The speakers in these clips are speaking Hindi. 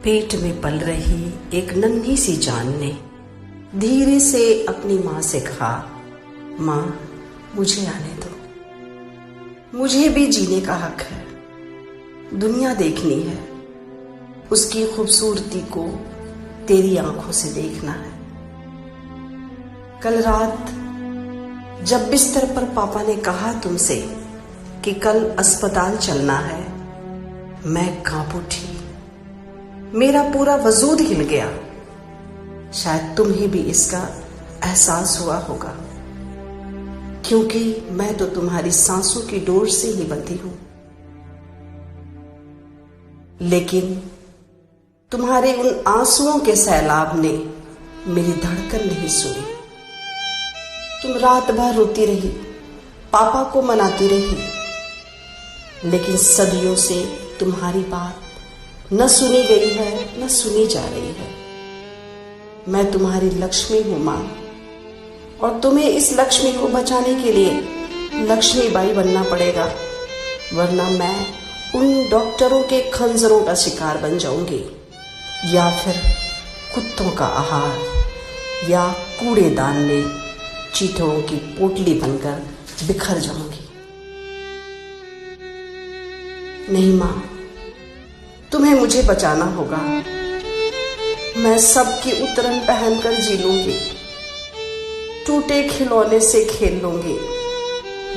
पेट में पल रही एक नन्ही सी जान ने धीरे से अपनी माँ से कहा, माँ मुझे आने दो, मुझे भी जीने का हक है, दुनिया देखनी है, उसकी खूबसूरती को तेरी आंखों से देखना है। कल रात जब बिस्तर पर पापा ने कहा तुमसे कि कल अस्पताल चलना है, मैं कांप उठी, मेरा पूरा वजूद हिल गया। शायद तुम्हें भी इसका एहसास हुआ होगा, क्योंकि मैं तो तुम्हारी सांसों की डोर से ही बंधी हूं। लेकिन तुम्हारे उन आंसुओं के सैलाब ने मेरी धड़कन नहीं सुनी। तुम रात भर रोती रही, पापा को मनाती रही, लेकिन सदियों से तुम्हारी बात न सुनी गई है, न सुनी जा रही है। मैं तुम्हारी लक्ष्मी हूं मां, और तुम्हें इस लक्ष्मी को बचाने के लिए लक्ष्मीबाई बनना पड़ेगा, वरना मैं उन डॉक्टरों के खंजरों का शिकार बन जाऊंगी, या फिर कुत्तों का आहार, या कूड़ेदान में चीथड़ों की पोटली बनकर बिखर जाऊंगी। नहीं मां, तुम्हें मुझे बचाना होगा। मैं सबकी उतरन पहनकर जी लूंगी, टूटे खिलौने से खेल लूंगी।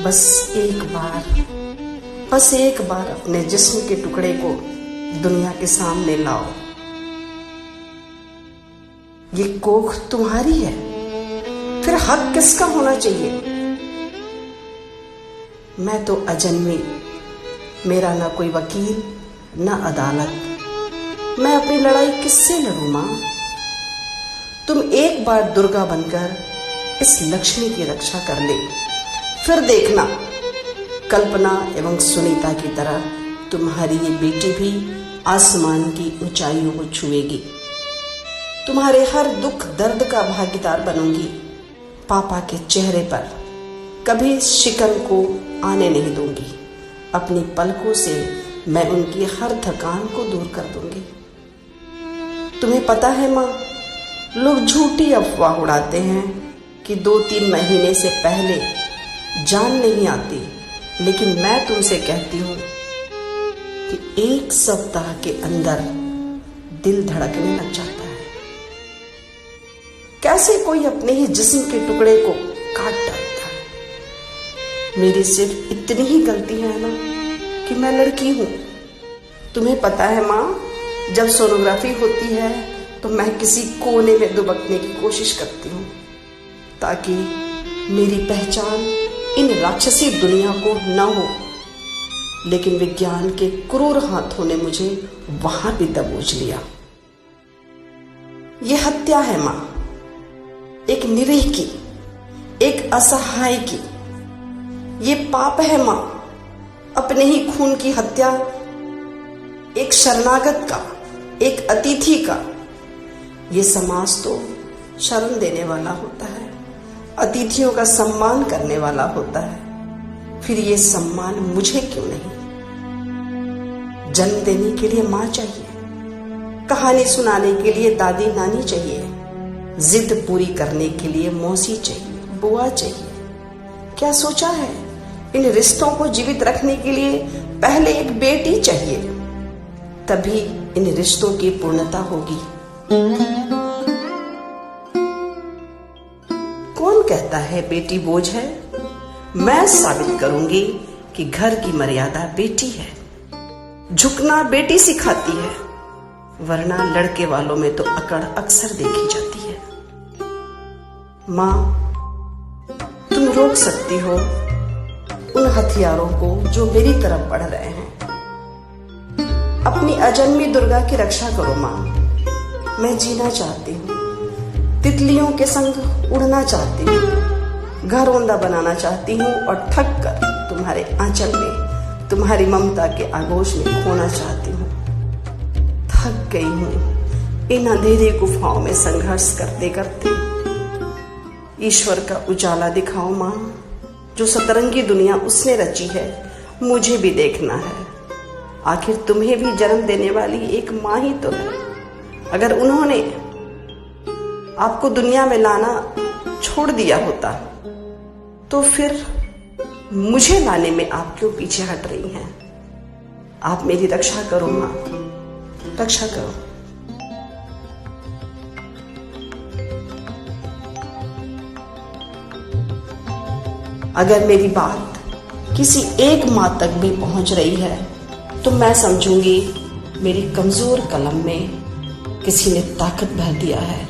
बस एक बार अपने जिस्म के टुकड़े को दुनिया के सामने लाओ। ये कोख तुम्हारी है, फिर हक किसका होना चाहिए? मैं तो अजन्मी, मेरा ना कोई वकील ना अदालत। मैं अपनी लड़ाई किससे लड़ूं मां? तुम एक बार दुर्गा बनकर इस लक्ष्मी की रक्षा कर ले, फिर देखना कल्पना एवं सुनीता की तरह तुम्हारी ये बेटी भी आसमान की ऊंचाइयों को छुएगी। तुम्हारे हर दुख दर्द का भागीदार बनूंगी। पापा के चेहरे पर कभी शिकन को आने नहीं दूंगी। अपनी पलकों से मैं उनकी हर थकान को दूर कर दूंगी। तुम्हें पता है मां, लोग झूठी अफवाह उड़ाते हैं कि 2-3 महीने से पहले जान नहीं आती, लेकिन मैं तुमसे कहती हूं कि 1 सप्ताह के अंदर दिल धड़कने लग जाता है। कैसे कोई अपने ही जिस्म के टुकड़े को काट डालता है। मेरी सिर्फ इतनी ही गलती है ना कि मैं लड़की हूं। तुम्हें पता है मां, जब सोनोग्राफी होती है तो मैं किसी कोने में दुबकने की कोशिश करती हूं, ताकि मेरी पहचान इन राक्षसी दुनिया को न हो। लेकिन विज्ञान के क्रूर हाथों ने मुझे वहां भी दबोच लिया। यह हत्या है मां, एक निरीह की, एक असहाय की। ये पाप है मां, अपने ही खून की हत्या, एक शरणागत का, एक अतिथि का। ये समाज तो शरण देने वाला होता है, अतिथियों का सम्मान करने वाला होता है। फिर ये सम्मान मुझे क्यों नहीं? जन्म देने के लिए मां चाहिए, कहानी सुनाने के लिए दादी नानी चाहिए, जिद पूरी करने के लिए मौसी चाहिए, बुआ चाहिए। क्या सोचा है? इन रिश्तों को जीवित रखने के लिए पहले एक बेटी चाहिए, तभी इन रिश्तों की पूर्णता होगी। कौन कहता है बेटी बोझ है? मैं साबित करूंगी कि घर की मर्यादा बेटी है, झुकना बेटी सिखाती है, वरना लड़के वालों में तो अकड़ अक्सर देखी जाती है। मां, तुम रोक सकती हो उन हथियारों को जो मेरी तरफ बढ़ रहे हैं। अपनी अजन्मी दुर्गा की रक्षा करो मां। मैं जीना चाहती हूँ, तितलियों के संग उड़ना चाहती हूँ, घरौंदा बनाना चाहती हूँ, और थक कर तुम्हारे आंचल में, तुम्हारी ममता के आगोश में खोना चाहती हूँ। थक गई हूँ इन अंधेरी गुफाओं में संघर्ष करते करते। ईश्वर का उजाला दिखाओ मां, जो सतरंगी दुनिया उसने रची है, मुझे भी देखना है। आखिर तुम्हें भी जन्म देने वाली एक मां ही तो है। अगर उन्होंने आपको दुनिया में लाना छोड़ दिया होता तो फिर मुझे लाने में आप क्यों पीछे हट रही हैं? आप मेरी रक्षा करो मां, रक्षा करो। अगर मेरी बात किसी एक मां तक भी पहुंच रही है तो मैं समझूंगी मेरी कमजोर कलम में किसी ने ताकत भर दिया है।